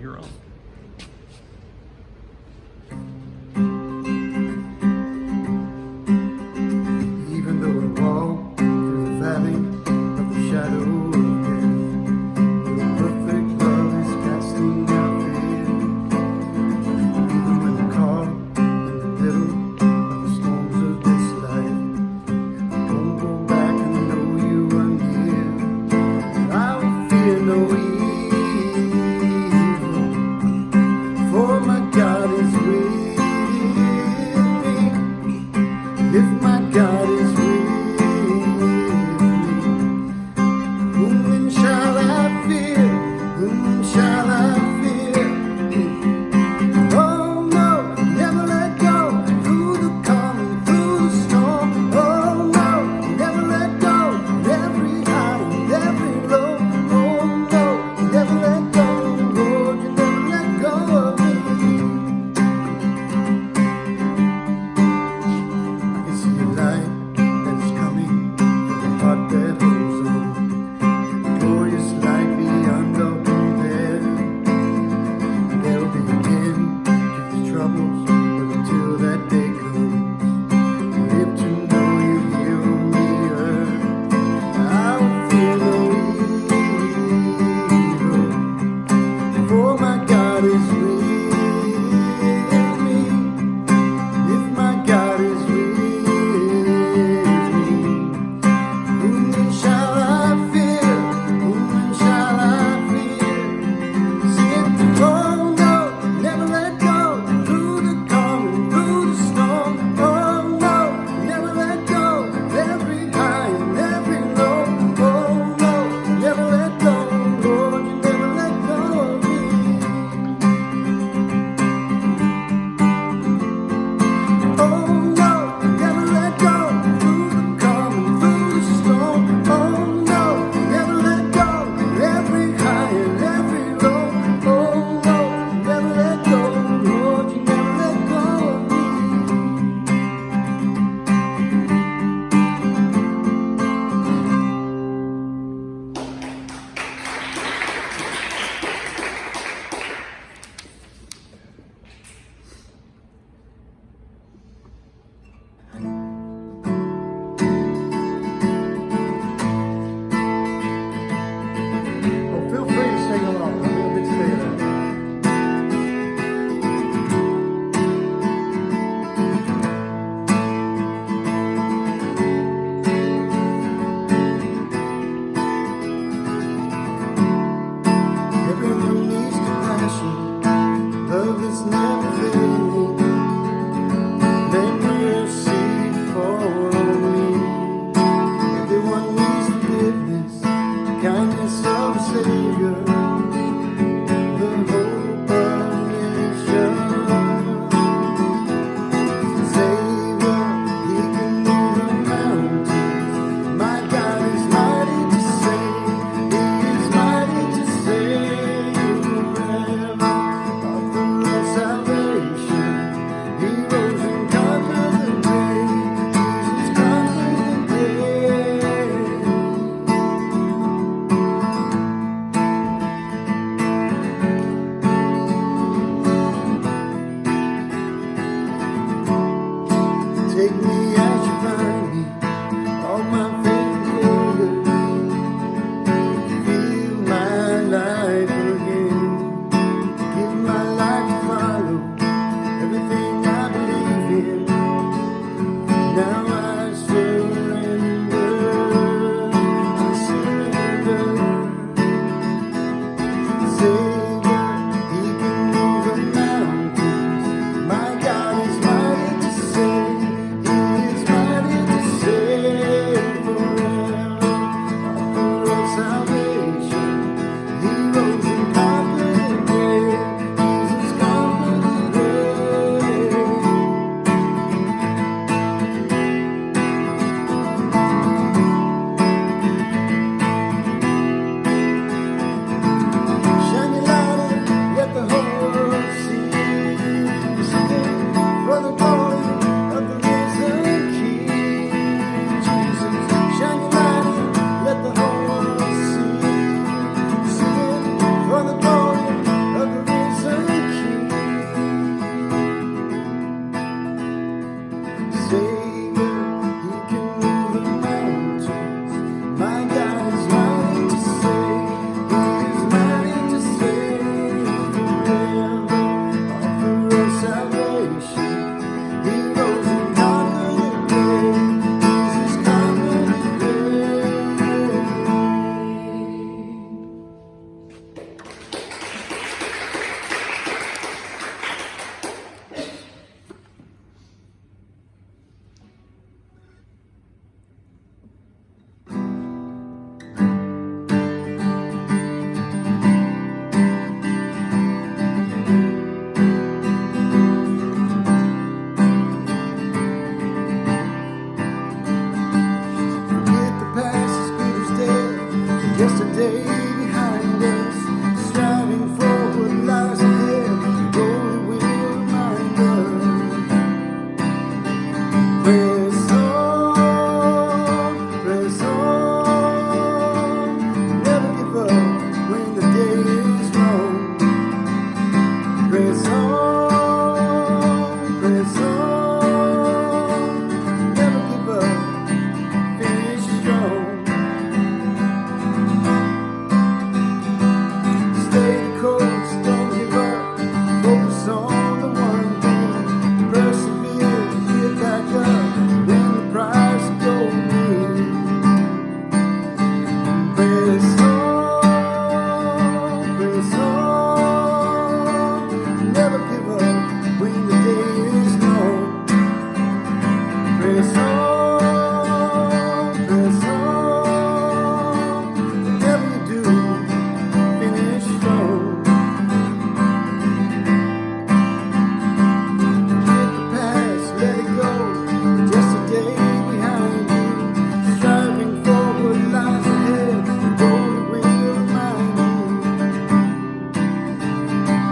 your own. Even though I walk through the valley of the shadow of death, your perfect love is casting out fear. Even when I'm caught in the middle of the storms of this life, I won't go back and know you are near. I will fear no evil,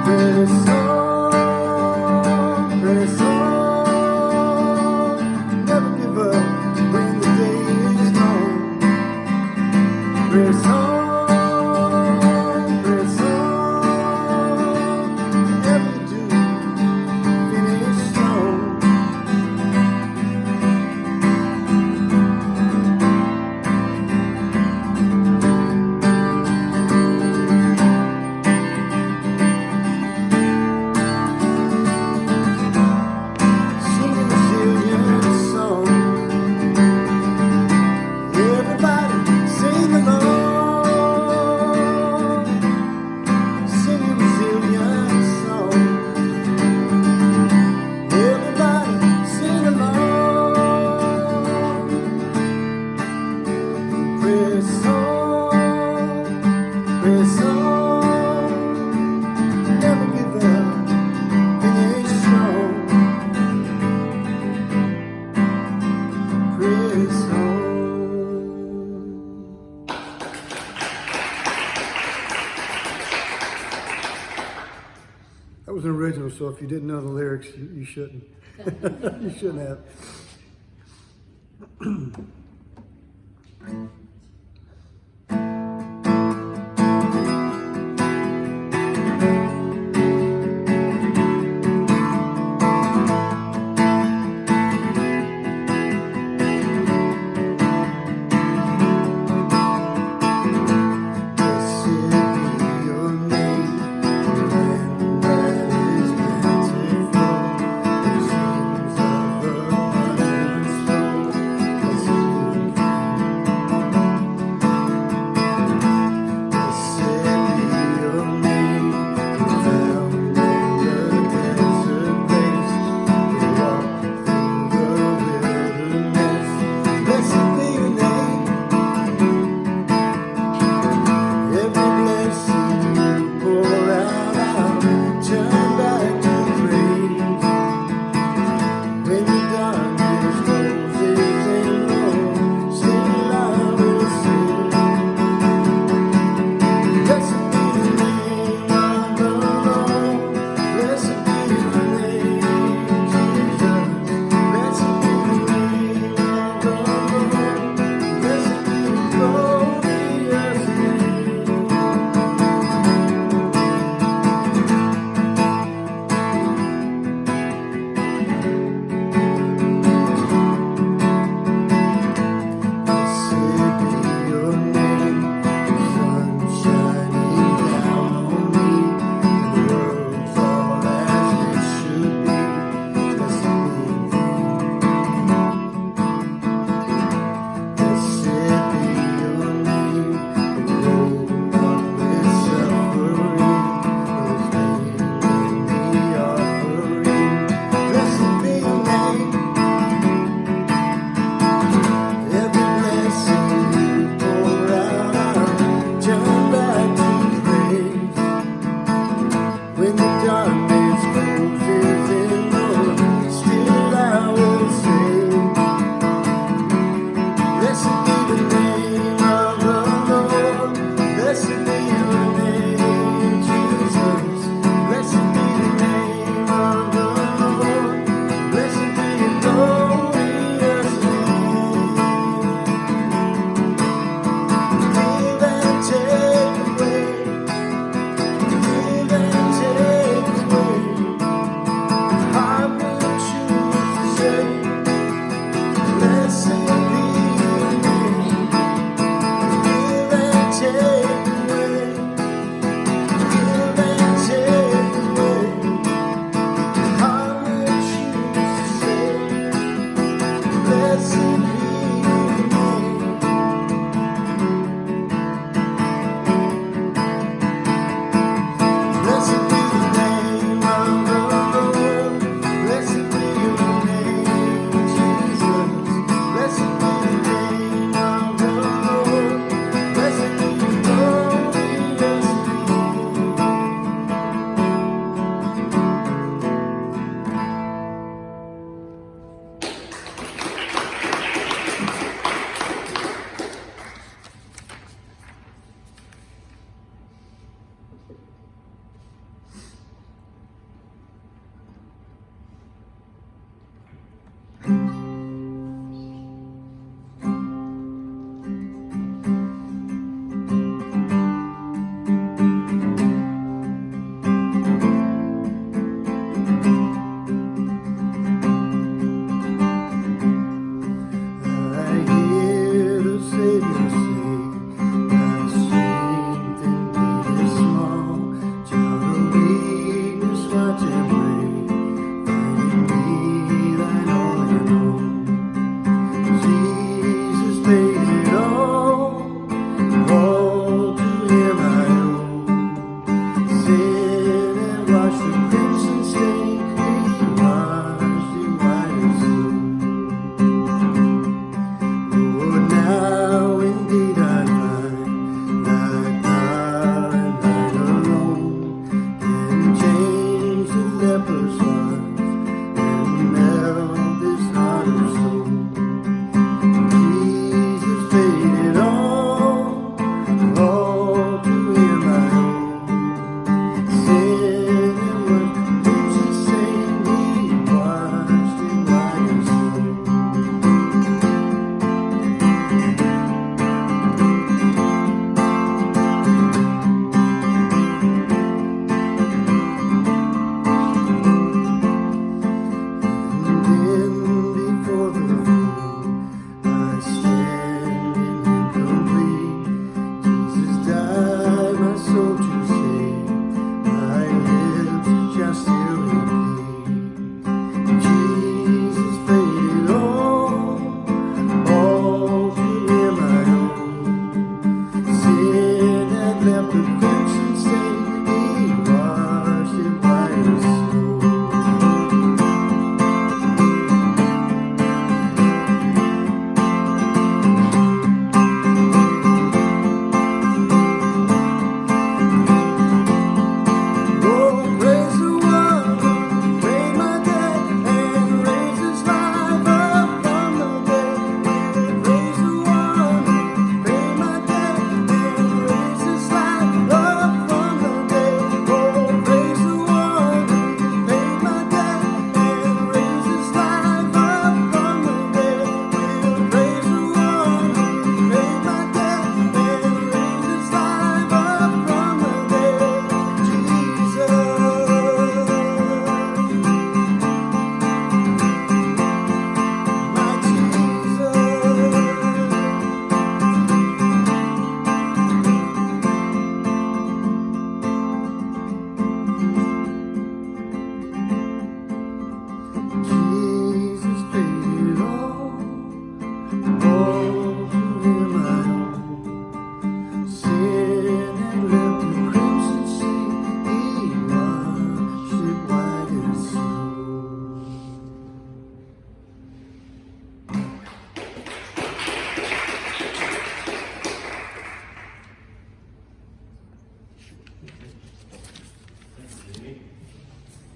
Press on, press on. Never give up when the day is gone. Press on, press on. Whatever you do, finish strong. Singing a zillion song. Everybody sing along. Singing a zillion song. Everybody sing along. Press on, press on. Never give up, finish strong. Press on. That was an original, so if you didn't know the lyrics, you shouldn't. You shouldn't have. Blessed be your name, land that is plentiful, streams of abundance flow. Blessed be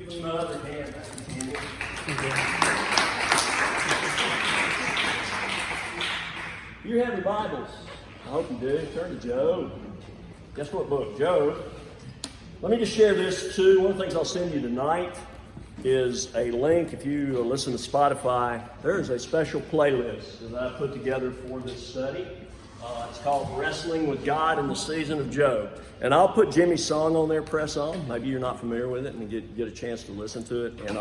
Give him another hand. You have your Bibles. I hope you do. Turn to Job. Guess what book? Job. Let me just share this too. One of the things I'll send you tonight is a link. If you listen to Spotify, there is a special playlist that I put together for this study. It's called Wrestling with God in the Season of Job. And I'll put Jimmy's song on there, Press On. Maybe you're not familiar with it and get a chance to listen to it. And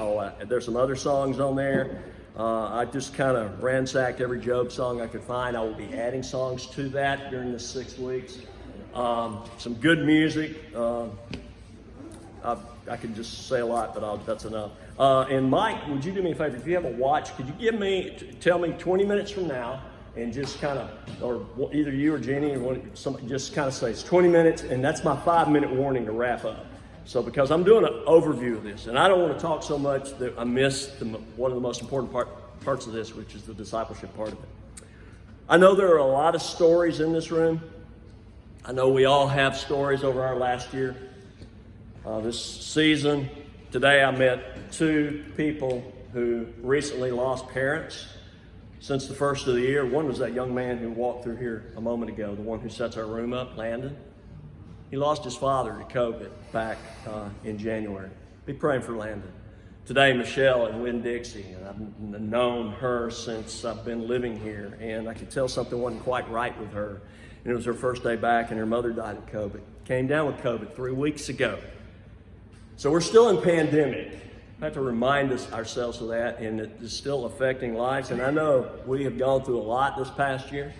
there's some other songs on there. I just kind of ransacked every Job song I could find. I will be adding songs to that during the 6 weeks. Some good music. I could just say a lot, but that's enough. And Mike, would you do me a favor? If you have a watch, could you tell me 20 minutes from now, and just kind of, or either you or Jenny, or somebody just kind of say it's 20 minutes, and that's my 5-minute warning to wrap up. So because I'm doing an overview of this, and I don't want to talk so much that I miss one of the most important parts of this, which is the discipleship part of it. I know there are a lot of stories in this room. I know we all have stories over our last year. This season, today I met 2 people who recently lost parents since the first of the year. One was that young man who walked through here a moment ago, the one who sets our room up, Landon. He lost his father to COVID back in January. Be praying for Landon. Today, Michelle in Winn-Dixie, and I've known her since I've been living here, and I could tell something wasn't quite right with her. And it was her first day back, and her mother died of COVID. Came down with COVID 3 weeks ago. So we're still in pandemic. I have to remind ourselves of that, and it is still affecting lives. And I know we have gone through a lot this past year,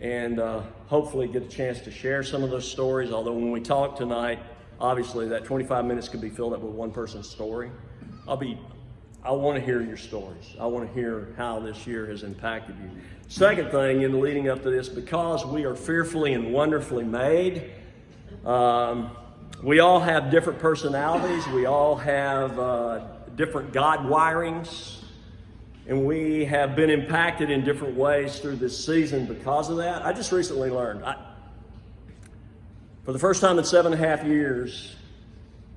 and hopefully get a chance to share some of those stories. Although when we talk tonight, obviously that 25 minutes could be filled up with one person's story. I want to hear your stories. I want to hear how this year has impacted you. Second thing, in leading up to this, because we are fearfully and wonderfully made, we all have different personalities. We all have different God wirings. And we have been impacted in different ways through this season because of that. I just recently learned, for the first time in 7.5 years,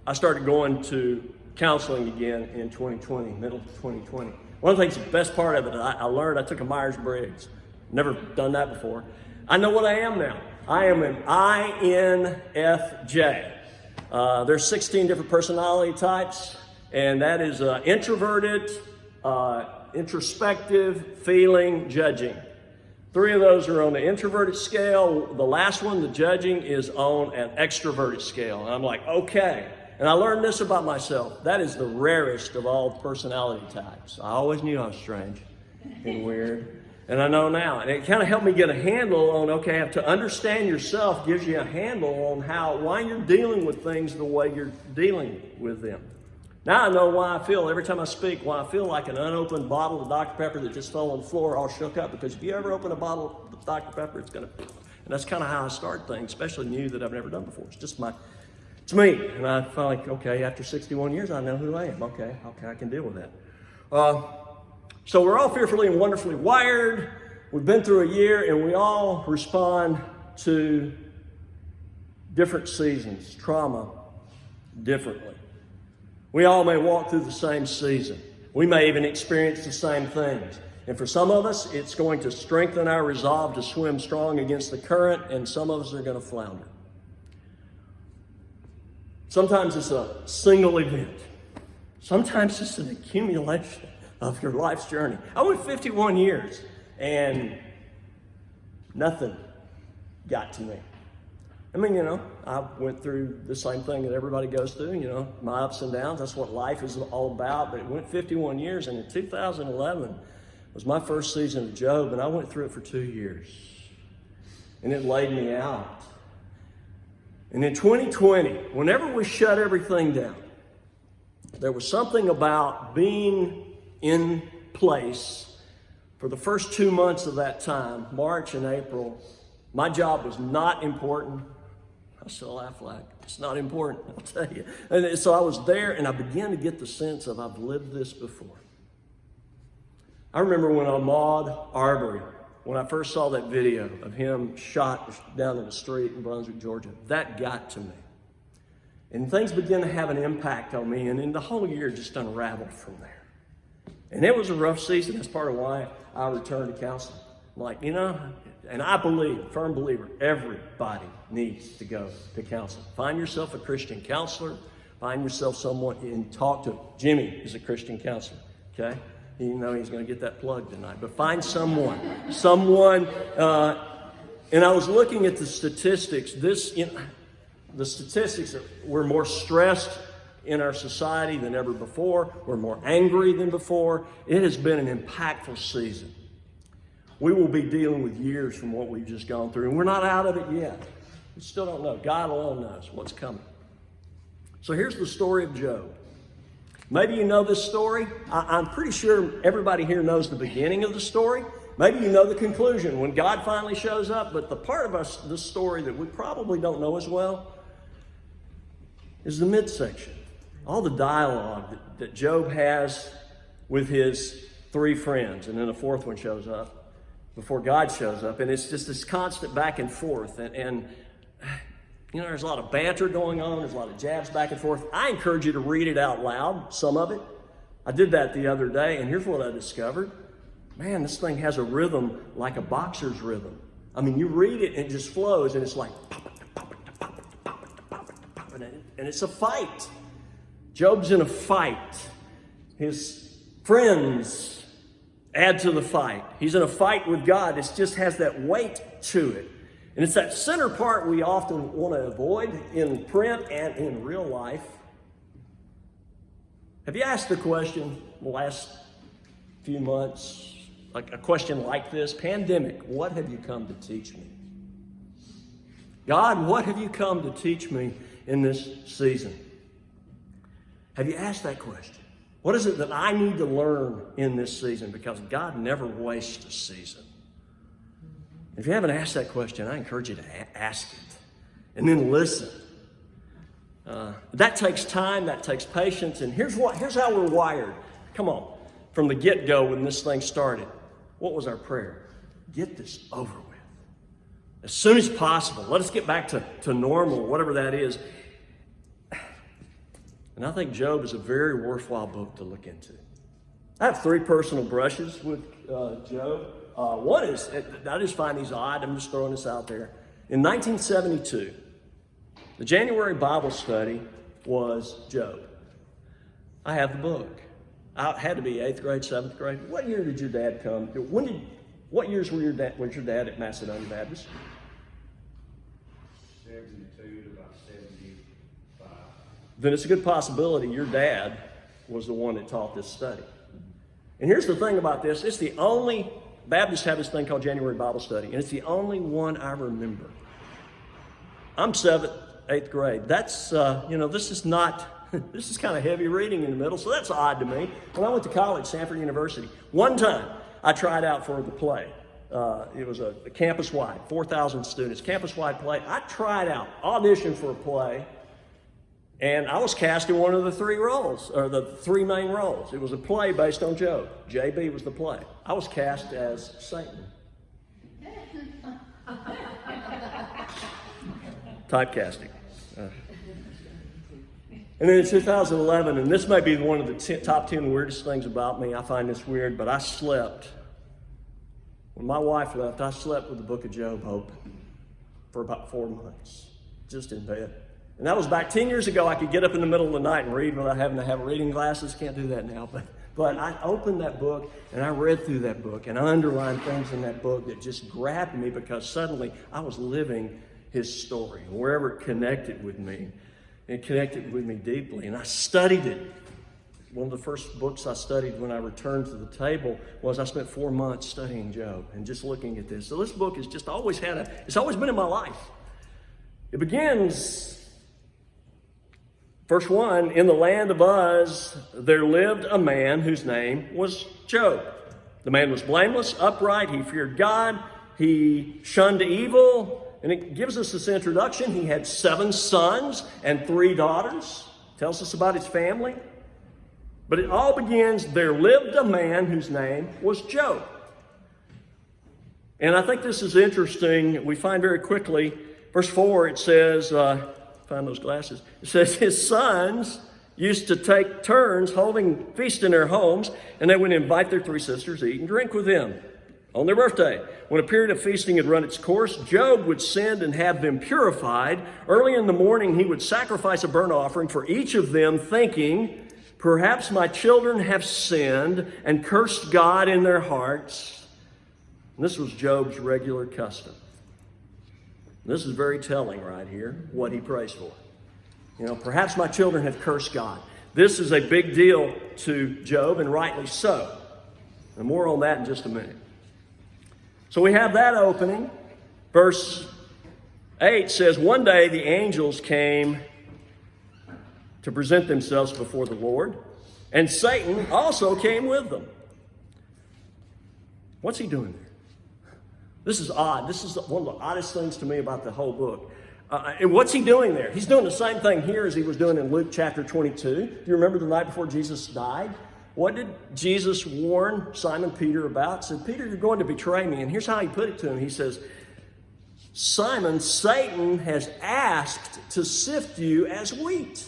I started going to counseling again in 2020, middle of 2020. One of the things, the best part of it, I learned, I took a Myers-Briggs. Never done that before. I know what I am now. I am an INFJ. There's 16 different personality types, and that is introverted, introspective, feeling, judging. 3 of those are on the introverted scale. The last one, the judging, is on an extroverted scale. And I'm like, okay. And I learned this about myself. That is the rarest of all personality types. I always knew I was strange and weird. And I know now. And it kind of helped me get a handle on, okay, to understand yourself gives you a handle on why you're dealing with things the way you're dealing with them. Now I know why I feel, every time I speak, why I feel like an unopened bottle of Dr. Pepper that just fell on the floor all shook up. Because if you ever open a bottle of Dr. Pepper, it's going to, and that's kind of how I start things, especially new that I've never done before. It's just it's me. And I feel like, okay, after 61 years, I know who I am. Okay, I can deal with that. So we're all fearfully and wonderfully wired. We've been through a year, and we all respond to different seasons, trauma, differently. We all may walk through the same season. We may even experience the same things. And for some of us, it's going to strengthen our resolve to swim strong against the current, and some of us are going to flounder. Sometimes it's a single event. Sometimes it's an accumulation of your life's journey. I went 51 years, and nothing got to me. I mean, I went through the same thing that everybody goes through, my ups and downs. That's what life is all about. But it went 51 years, and in 2011 was my first season of Job, and I went through it for 2 years. And it laid me out. And in 2020, whenever we shut everything down, there was something about being in place for the first 2 months of that time, March and April. My job was not important. I still laugh like it's not important, I'll tell you. And so I was there, and I began to get the sense of I've lived this before. I remember when Ahmaud Arbery, when I first saw that video of him shot down in the street in Brunswick, Georgia, that got to me. And things began to have an impact on me, and then the whole year just unraveled from there. And it was a rough season. That's part of why I returned to counseling. I'm like, and I believe, firm believer, everybody needs to go to counseling. Find yourself a Christian counselor. Find yourself someone and talk to. Jimmy is a Christian counselor, okay? Even though he's going to get that plug tonight. But find someone. And I was looking at the statistics. The statistics are we're more stressed in our society than ever before. We're more angry than before. It has been an impactful season. We will be dealing with years from what we've just gone through, and we're not out of it yet. We still don't know. God alone knows what's coming. So here's the story of Job. Maybe you know this story. I'm pretty sure everybody here knows the beginning of the story. Maybe you know the conclusion when God finally shows up, but the part of this story that we probably don't know as well is the midsection. All the dialogue that Job has with his three friends, and then a fourth one shows up before God shows up, and it's just this constant back and forth, and there's a lot of banter going on, there's a lot of jabs back and forth. I encourage you to read it out loud, some of it. I did that the other day, and here's what I discovered. Man, this thing has a rhythm like a boxer's rhythm. I mean, you read it and it just flows, and it's like and it's a fight. Job's in a fight. His friends add to the fight. He's in a fight with God. It just has that weight to it. And it's that center part we often want to avoid in print and in real life. Have you asked the question the last few months, like a question like this? Pandemic, what have you come to teach me? God, what have you come to teach me in this season? Have you asked that question? What is it that I need to learn in this season? Because God never wastes a season. If you haven't asked that question, I encourage you to ask it and then listen. That takes time, that takes patience, and here's how we're wired. Come on, from the get-go when this thing started, what was our prayer? Get this over with. As soon as possible. Let us get back to normal, whatever that is. And I think Job is a very worthwhile book to look into. I have three personal brushes with Job. One is, I just find these odd, I'm just throwing this out there. In 1972, the January Bible study was Job. I have the book. I had to be 8th grade, 7th grade. What year did your dad come? What years was your dad at Macedonia Baptist? 72 to about 75. Then it's a good possibility your dad was the one that taught this study. And here's the thing about this. It's the only, Baptists have this thing called January Bible Study, and it's the only one I remember. I'm 7th, 8th grade. That's, this is not, this is kind of heavy reading in the middle, so that's odd to me. When I went to college, Stanford University, one time I tried out for the play. It was a campus-wide, 4,000 students, campus-wide play. I tried out, auditioned for a play, and I was cast in one of the three roles, or the three main roles. It was a play based on Job. JB was the play. I was cast as Satan. Typecasting. And then in 2011, and this may be one of the top 10 weirdest things about me, I find this weird, but I slept. When my wife left, I slept with the book of Job open for about 4 months, just in bed. And that was back 10 years ago. I could get up in the middle of the night and read without having to have reading glasses. Can't do that now. But I opened that book and I read through that book and I underlined things in that book that just grabbed me because suddenly I was living his story. Wherever it connected with me, it connected with me deeply. And I studied it. One of the first books I studied when I returned to the table was I spent 4 months studying Job and just looking at this. So this book has just always it's always been in my life. It begins, verse 1, in the land of Uz, there lived a man whose name was Job. The man was blameless, upright, he feared God, he shunned evil, and it gives us this introduction. He had 7 sons and 3 daughters. Tells us about his family. But it all begins, there lived a man whose name was Job. And I think this is interesting. We find very quickly, verse 4, it says, find those glasses. It says his sons used to take turns holding feast in their homes, and they would invite their 3 sisters to eat and drink with him on their birthday. When a period of feasting had run its course, Job would send and have them purified. Early in the morning, he would sacrifice a burnt offering for each of them, thinking, perhaps my children have sinned and cursed God in their hearts. And this was Job's regular custom. This is very telling right here, what he prays for. You know, perhaps my children have cursed God. This is a big deal to Job, and rightly so. And more on that in just a minute. So we have that opening. Verse 8 says, one day the angels came to present themselves before the Lord, and Satan also came with them. What's he doing there? This is odd. This is one of the oddest things to me about the whole book. And what's he doing there? He's doing the same thing here as he was doing in Luke chapter 22. Do you remember the night before Jesus died? What did Jesus warn Simon Peter about? He said, Peter, you're going to betray me. And here's how he put it to him. He says, Simon, Satan has asked to sift you as wheat.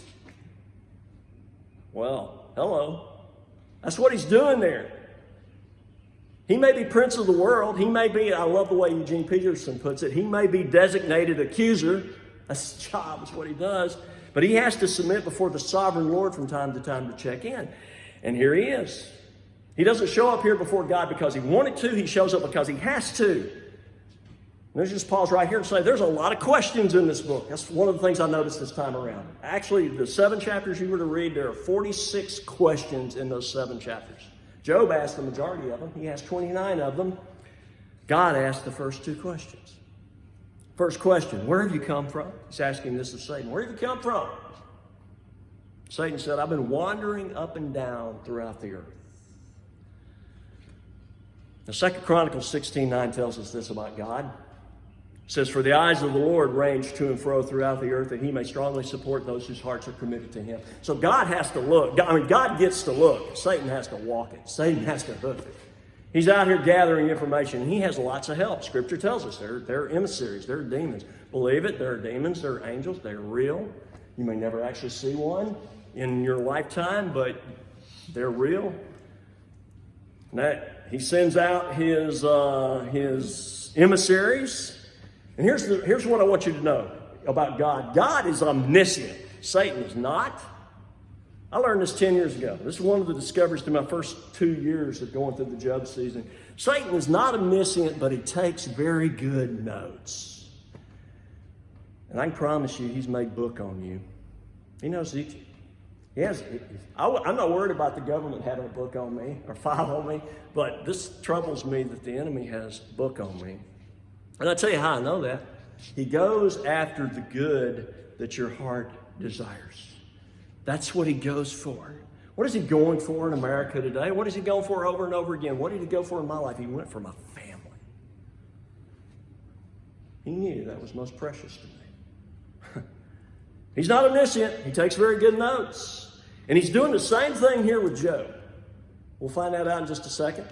Well, hello. That's what he's doing there. He may be prince of the world. He may be, I love the way Eugene Peterson puts it, he may be designated accuser. That's his job, that's what he does. But he has to submit before the sovereign Lord from time to time to check in. And here he is. He doesn't show up here before God because he wanted to. He shows up because he has to. And let's just pause right here and say there's a lot of questions in this book. That's one of the things I noticed this time around. Actually, the 7 chapters you were to read, there are 46 questions in those 7 chapters. Job asked the majority of them. He asked 29 of them. God asked the first 2 questions. First question, where have you come from? He's asking this of Satan. Where have you come from? Satan said, I've been wandering up and down throughout the earth. Now, 2 Chronicles 16:9 tells us this about God. It says, for the eyes of the Lord range to and fro throughout the earth, that he may strongly support those whose hearts are committed to him. So God has to look. God gets to look. Satan has to walk it. Satan has to hoof it. He's out here gathering information, and he has lots of help. Scripture tells us they're emissaries. They're demons. Believe it, there are demons. There are angels. They're real. You may never actually see one in your lifetime, but they're real. He sends out his emissaries. And here's what I want you to know about God. God is omniscient. Satan is not. I learned this 10 years ago. This is one of the discoveries to my first 2 years of going through the Job season. Satan is not omniscient, but he takes very good notes. And I can promise you, he's made book on you. He knows each. I'm not worried about the government having a book on me or file on me, but this troubles me that the enemy has book on me. And I'll tell you how I know that. He goes after the good that your heart desires. That's what he goes for. What is he going for in America today? What is he going for over and over again? What did he go for in my life? He went for my family. He knew that was most precious to me. He's not omniscient. He takes very good notes. And he's doing the same thing here with Job. We'll find that out in just a second.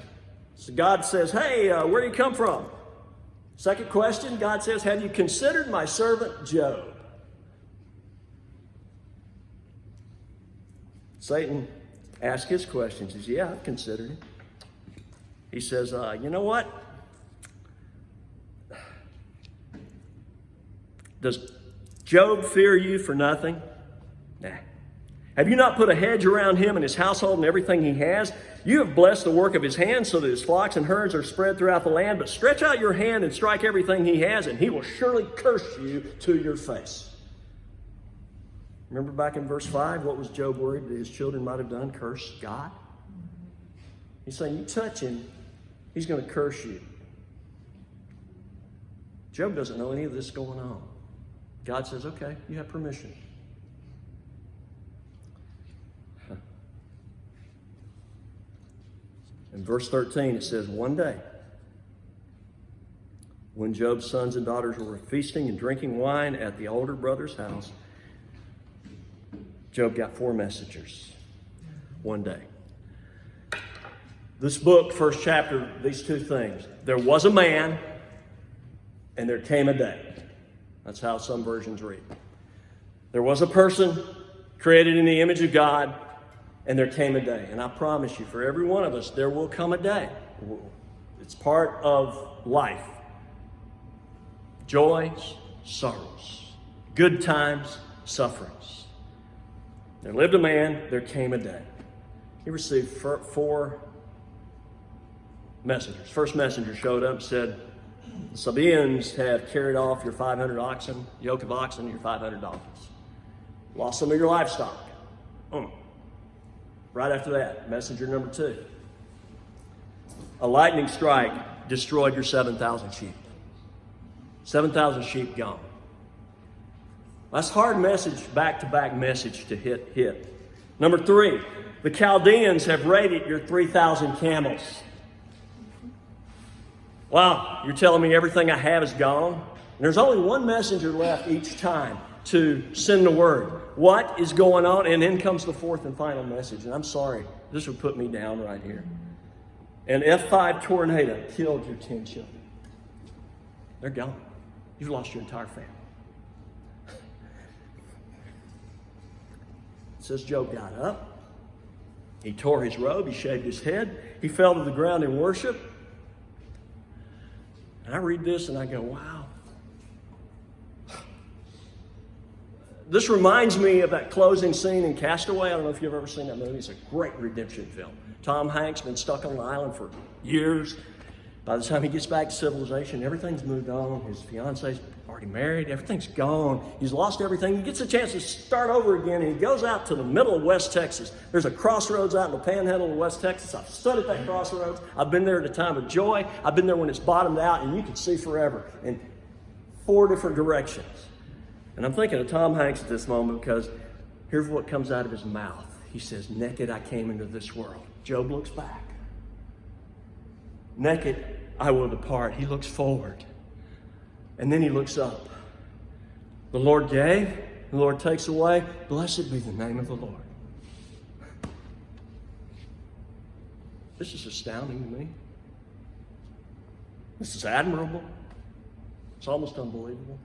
So God says, hey, where do you come from? Second question, God says, have you considered my servant Job? Satan asks his questions. He says, yeah, I've considered him. He says, you know what? Does Job fear you for nothing? Nah. Have you not put a hedge around him and his household and everything he has? You have blessed the work of his hands so that his flocks and herds are spread throughout the land. But stretch out your hand and strike everything he has, and he will surely curse you to your face. Remember back in verse 5, what was Job worried that his children might have done? Curse God? He's saying, you touch him, he's going to curse you. Job doesn't know any of this going on. God says, okay, you have permission. In verse 13, it says, one day, when Job's sons and daughters were feasting and drinking wine at the older brother's house, Job got 4 messengers one day. This book, first chapter, these 2 things. There was a man, and there came a day. That's how some versions read. There was a person created in the image of God, and there came a day. And I promise you, for every one of us, there will come a day. It's part of life. Joys, sorrows, good times, sufferings. There lived a man, there came a day. He received 4 messengers. First messenger showed up and said, the Sabaeans have carried off your 500 oxen, yoke of oxen, your 500 donkeys. Lost some of your livestock. Right after that, messenger number 2. A lightning strike destroyed your 7,000 sheep. 7,000 sheep gone. That's hard message, back-to-back message to hit. Number 3, the Chaldeans have raided your 3,000 camels. Wow, you're telling me everything I have is gone? And there's only one messenger left each time to send the word. What is going on? And then comes the 4th and final message. And I'm sorry, this would put me down right here. An F5 tornado killed your 10 children. They're gone. You've lost your entire family. It says Job got up. He tore his robe. He shaved his head. He fell to the ground in worship. And I read this and I go, wow. This reminds me of that closing scene in Castaway. I don't know if you've ever seen that movie. It's a great redemption film. Tom Hanks been stuck on an island for years. By the time he gets back to civilization, everything's moved on. His fiance's already married. Everything's gone. He's lost everything. He gets a chance to start over again, and he goes out to the middle of West Texas. There's a crossroads out in the panhandle of West Texas. I've stood at that crossroads. I've been there at a time of joy. I've been there when it's bottomed out, and you can see forever in 4 different directions. And I'm thinking of Tom Hanks at this moment because here's what comes out of his mouth. He says, naked I came into this world. Job looks back. Naked I will depart. He looks forward. And then he looks up. The Lord gave, the Lord takes away. Blessed be the name of the Lord. This is astounding to me. This is admirable. It's almost unbelievable.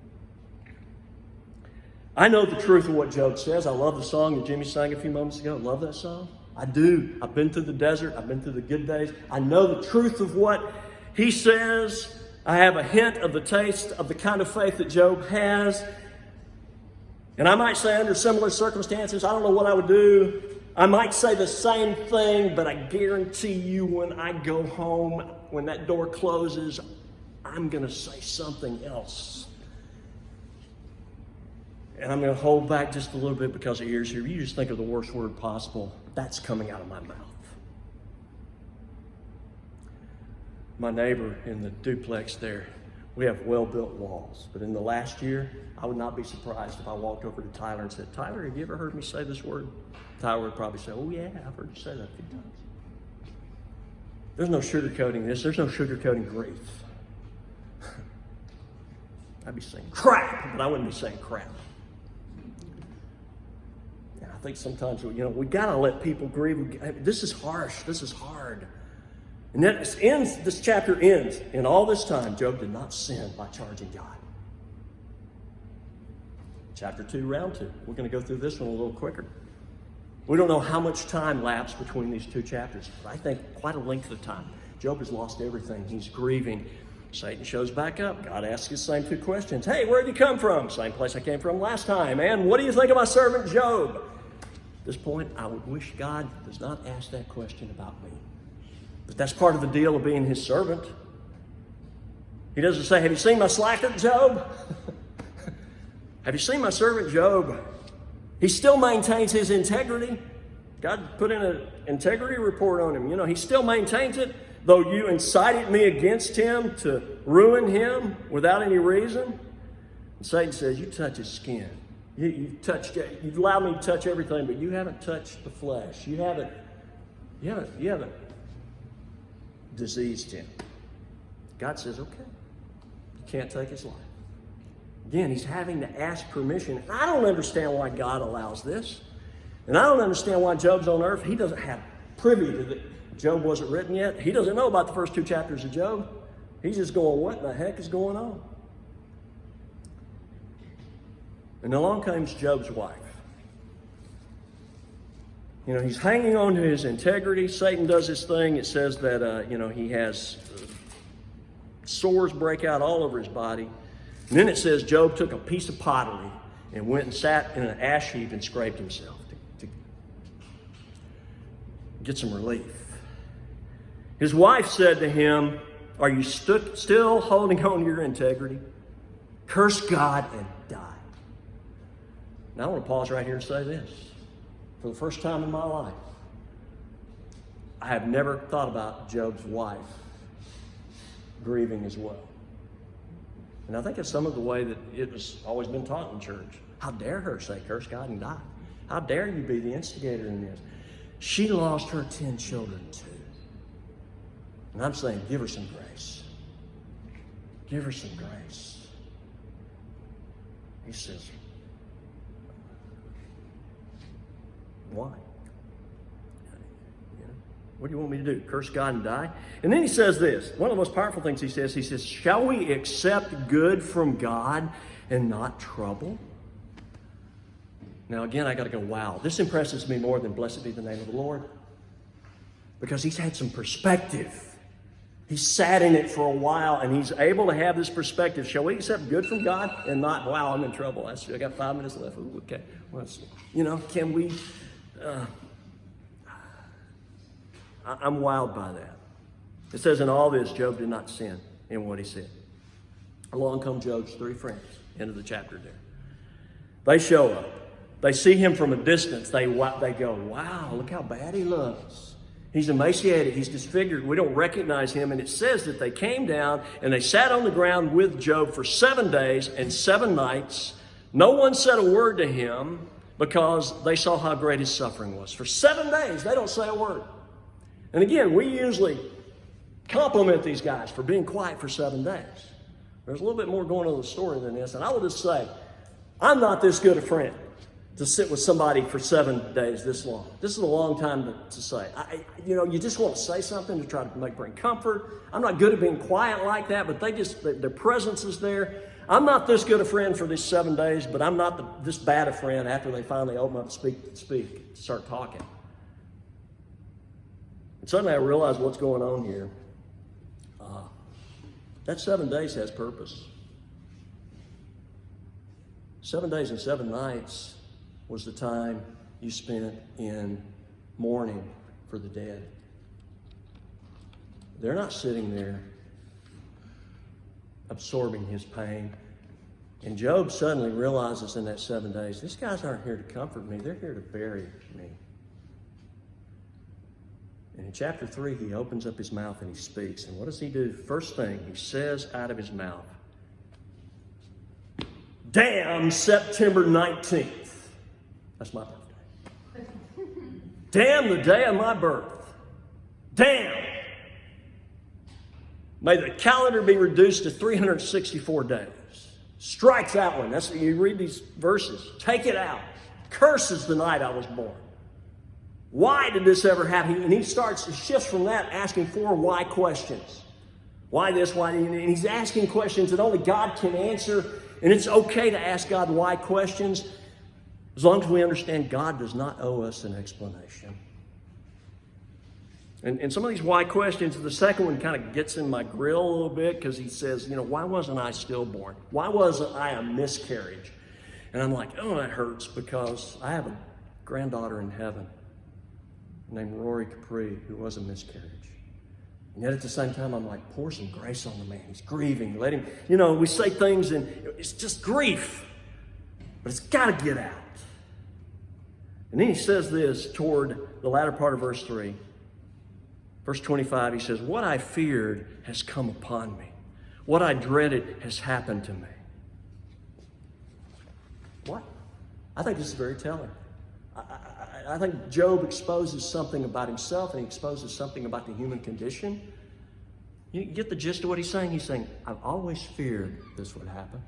I know the truth of what Job says. I love the song that Jimmy sang a few moments ago. I love that song. I do. I've been through the desert. I've been through the good days. I know the truth of what he says. I have a hint of the taste of the kind of faith that Job has. And I might say under similar circumstances, I don't know what I would do. I might say the same thing, but I guarantee you when I go home, when that door closes, I'm going to say something else. And I'm going to hold back just a little bit because of ears here. You just think of the worst word possible. That's coming out of my mouth. My neighbor in the duplex there, we have well-built walls. But in the last year, I would not be surprised if I walked over to Tyler and said, Tyler, have you ever heard me say this word? Tyler would probably say, oh yeah, I've heard you say that a few times. There's no sugarcoating this. There's no sugarcoating grief. I'd be saying crap, but I wouldn't be saying crap. And I think sometimes, we got to let people grieve. This is harsh. This is hard. And then this chapter ends. In all this time, Job did not sin by charging God. Chapter 2, round 2. We're going to go through this one a little quicker. We don't know how much time lapsed between these 2 chapters, but I think quite a length of time. Job has lost everything. He's grieving. Satan shows back up. God asks his same 2 questions. Hey, where did you come from? Same place I came from last time. And what do you think of my servant Job? At this point, I would wish God does not ask that question about me. But that's part of the deal of being his servant. He doesn't say, have you seen my slacker, Job? Have you seen my servant, Job? He still maintains his integrity. God put in an integrity report on him. He still maintains it, though you incited me against him to ruin him without any reason. And Satan says, you touch his skin. You've allowed me to touch everything, but you haven't touched the flesh. You haven't diseased him. God says, okay, you can't take his life. Again, he's having to ask permission. And I don't understand why God allows this. And I don't understand why Job's on earth. He doesn't have privy to it. Job wasn't written yet. He doesn't know about the first 2 chapters of Job. He's just going, what in the heck is going on? And along comes Job's wife. You know, he's hanging on to his integrity. Satan does his thing. It says that, he has sores break out all over his body. And then it says Job took a piece of pottery and went and sat in an ash heap and scraped himself to get some relief. His wife said to him, "Are you still holding on to your integrity? Curse God and die." Now I want to pause right here and say this. For the first time in my life, I have never thought about Job's wife grieving as well. And I think it's some of the way that it has always been taught in church. How dare her say, curse God and die? How dare you be the instigator in this? She lost her 10 children too. And I'm saying, give her some grace. Give her some grace. He says, why? What do you want me to do? Curse God and die? And then he says this. One of the most powerful things he says, shall we accept good from God and not trouble? Now again, I got to go, wow. This impresses me more than blessed be the name of the Lord. Because he's had some perspective. He's sat in it for a while and he's able to have this perspective. Shall we accept good from God and not, wow, I'm in trouble. I got 5 minutes left. Ooh, okay. Well, can we... I'm wowed by that. It says in all this, Job did not sin in what he said. Along come Job's 3 friends, end of the chapter there. They show up. They see him from a distance. They go, wow, look how bad he looks. He's emaciated. He's disfigured. We don't recognize him. And it says that they came down and they sat on the ground with Job for 7 days and 7 nights. No one said a word to him because they saw how great his suffering was. For 7 days, they don't say a word. And again, we usually compliment these guys for being quiet for 7 days. There's a little bit more going on in the story than this. And I will just say, I'm not this good a friend to sit with somebody for 7 days this long. This is a long time to say. You just want to say something to try to bring comfort. I'm not good at being quiet like that, but their presence is there. I'm not this good a friend for these 7 days, but I'm not this bad a friend after they finally open up and start talking. And suddenly I realize what's going on here. That 7 days has purpose. 7 days and 7 nights was the time you spent in mourning for the dead. They're not sitting there absorbing his pain. And Job suddenly realizes in that 7 days, these guys aren't here to comfort me, they're here to bury me. And in chapter 3, he opens up his mouth and he speaks. And what does he do? First thing, he says out of his mouth, damn September 19th. That's my birthday. Damn the day of my birth. Damn. May the calendar be reduced to 364 days. Strikes that one. That's you read these verses. Take it out. Curses the night I was born. Why did this ever happen? And he shifts from that asking 4 why questions. Why this, why? And he's asking questions that only God can answer. And it's okay to ask God why questions as long as we understand God does not owe us an explanation. And some of these why questions, the second one kind of gets in my grill a little bit because he says, why wasn't I stillborn? Why wasn't I a miscarriage? And I'm like, oh, that hurts because I have a granddaughter in heaven named Rory Capri, who was a miscarriage. And yet at the same time, I'm like, pour some grace on the man. He's grieving. Let him, we say things and it's just grief, but it's got to get out. And then he says this toward the latter part of verse 3. Verse 25, he says, what I feared has come upon me. What I dreaded has happened to me. What? I think this is very telling. I think Job exposes something about himself and he exposes something about the human condition. You get the gist of what he's saying? He's saying, I've always feared this would happen.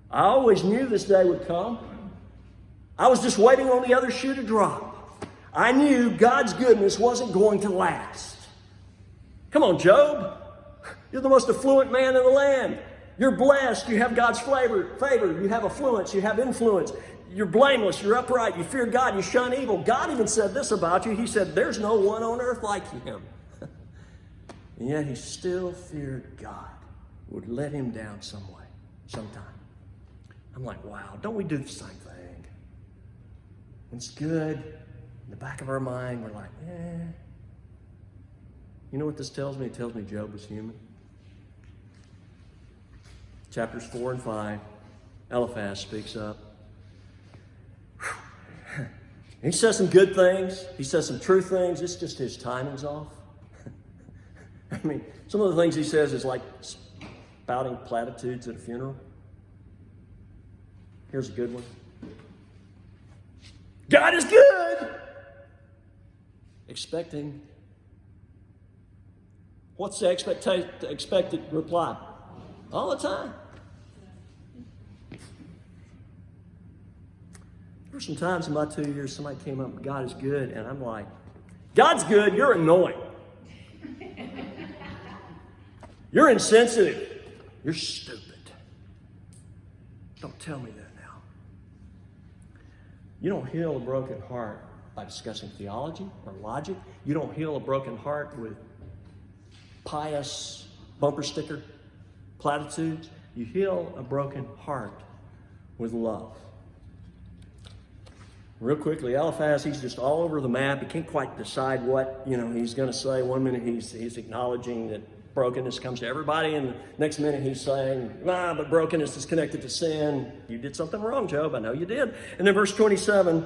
I always knew this day would come. I was just waiting on the other shoe to drop. I knew God's goodness wasn't going to last. Come on, Job. You're the most affluent man in the land. You're blessed. You have God's favor. You have affluence. You have influence. You're blameless. You're upright. You fear God. You shun evil. God even said this about you. He said, there's no one on earth like him. And yet he still feared God would let him down some way, sometime. I'm like, wow, don't we do the same thing? When it's good, in the back of our mind, we're like, eh. You know what this tells me? It tells me Job was human. Chapters 4 and 5, Eliphaz speaks up. He says some good things. He says some true things. It's just his timing's off. I mean, some of the things he says is like spouting platitudes at a funeral. Here's a good one. God is good! Expecting. What's the expected reply? All the time. There were some times in my 2 years somebody came up, God is good, and I'm like, God's good, you're annoying. You're insensitive. You're stupid. Don't tell me that now. You don't heal a broken heart by discussing theology or logic. You don't heal a broken heart with pious bumper sticker platitudes. You heal a broken heart with love. Real quickly, Eliphaz, he's just all over the map. He can't quite decide what, he's going to say. One minute he's acknowledging that brokenness comes to everybody, and the next minute he's saying, but brokenness is connected to sin. You did something wrong, Job. I know you did. And then verse 27,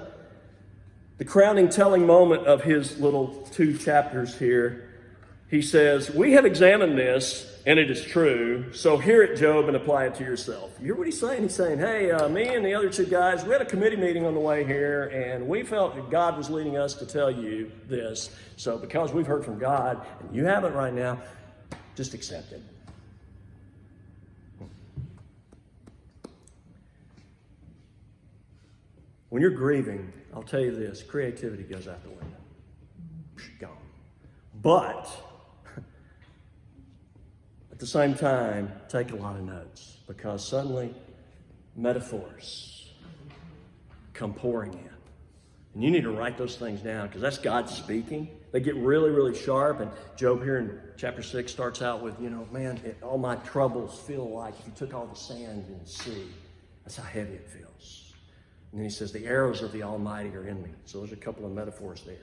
the crowning telling moment of his little 2 chapters here, he says, we have examined this, and it is true, so hear it, Job, and apply it to yourself. You hear what he's saying? He's saying, hey, me and the other 2 guys, we had a committee meeting on the way here, and we felt that God was leading us to tell you this. So because we've heard from God, and you haven't right now, just accept it. When you're grieving, I'll tell you this, creativity goes out the window. Gone. But at the same time, take a lot of notes, because suddenly metaphors come pouring in. And you need to write those things down, because that's God speaking. They get really, really sharp. And Job here in chapter 6 starts out with, all my troubles feel like if you took all the sand in the sea. That's how heavy it feels. And then he says, the arrows of the Almighty are in me. So there's a couple of metaphors there.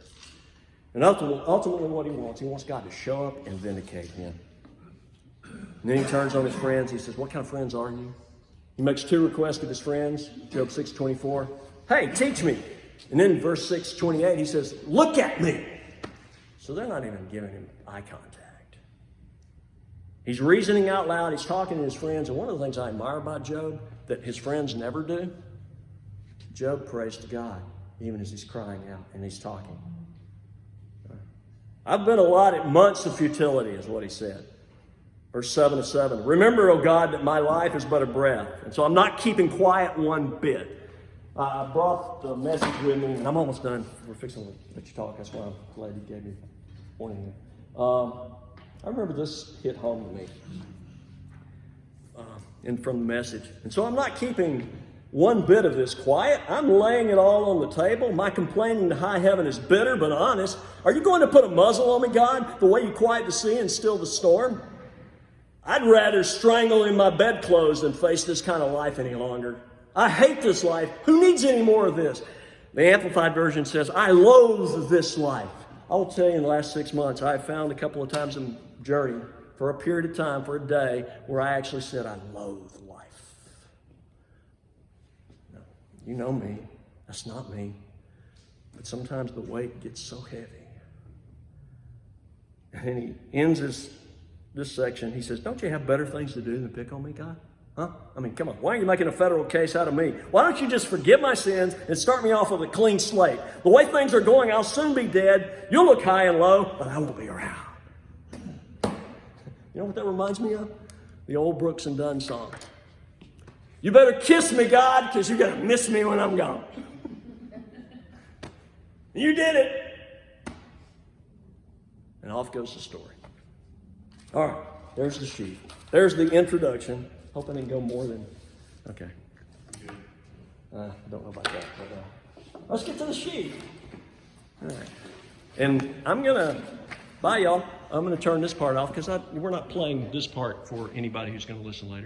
And ultimately what he wants God to show up and vindicate him. And then he turns on his friends. He says, what kind of friends are you? He makes 2 requests of his friends. Job 6:24. Hey, teach me. And then verse 6:28, he says, look at me. So they're not even giving him eye contact. He's reasoning out loud. He's talking to his friends. And one of the things I admire about Job that his friends never do, Job prays to God, even as he's crying out and he's talking. I've been allotted months of futility, is what he said. Verse 7 of 7. Remember, O God, that my life is but a breath. And so I'm not keeping quiet one bit. I brought the message with me, and I'm almost done. We're fixing to let you talk. That's why I'm glad you gave me a warning here. I remember this hit home to me and from the message. And so I'm not keeping one bit of this quiet. I'm laying it all on the table. My complaining to high heaven is bitter but honest. Are you going to put a muzzle on me, God, the way you quiet the sea and still the storm? I'd rather strangle in my bedclothes than face this kind of life any longer. I hate this life. Who needs any more of this? The Amplified Version says, I loathe this life. I'll tell you, in the last 6 months, I found a couple of times in journey for a period of time, for a day, where I actually said, I loathe life. No, you know me. That's not me. But sometimes the weight gets so heavy. And then he ends this section. He says, don't you have better things to do than pick on me, God? Huh? I mean, come on. Why are you making a federal case out of me? Why don't you just forgive my sins and start me off with a clean slate? The way things are going, I'll soon be dead. You'll look high and low, but I won't be around. You know what that reminds me of? The old Brooks and Dunn song. You better kiss me, God, because you're going to miss me when I'm gone. You did it. And off goes the story. All right, there's the sheet. There's the introduction. Hoping I can go more than, okay. I don't know about that, but let's get to the sheet. All right. And I'm gonna, bye y'all. I'm gonna turn this part off because we're not playing this part for anybody who's gonna listen later.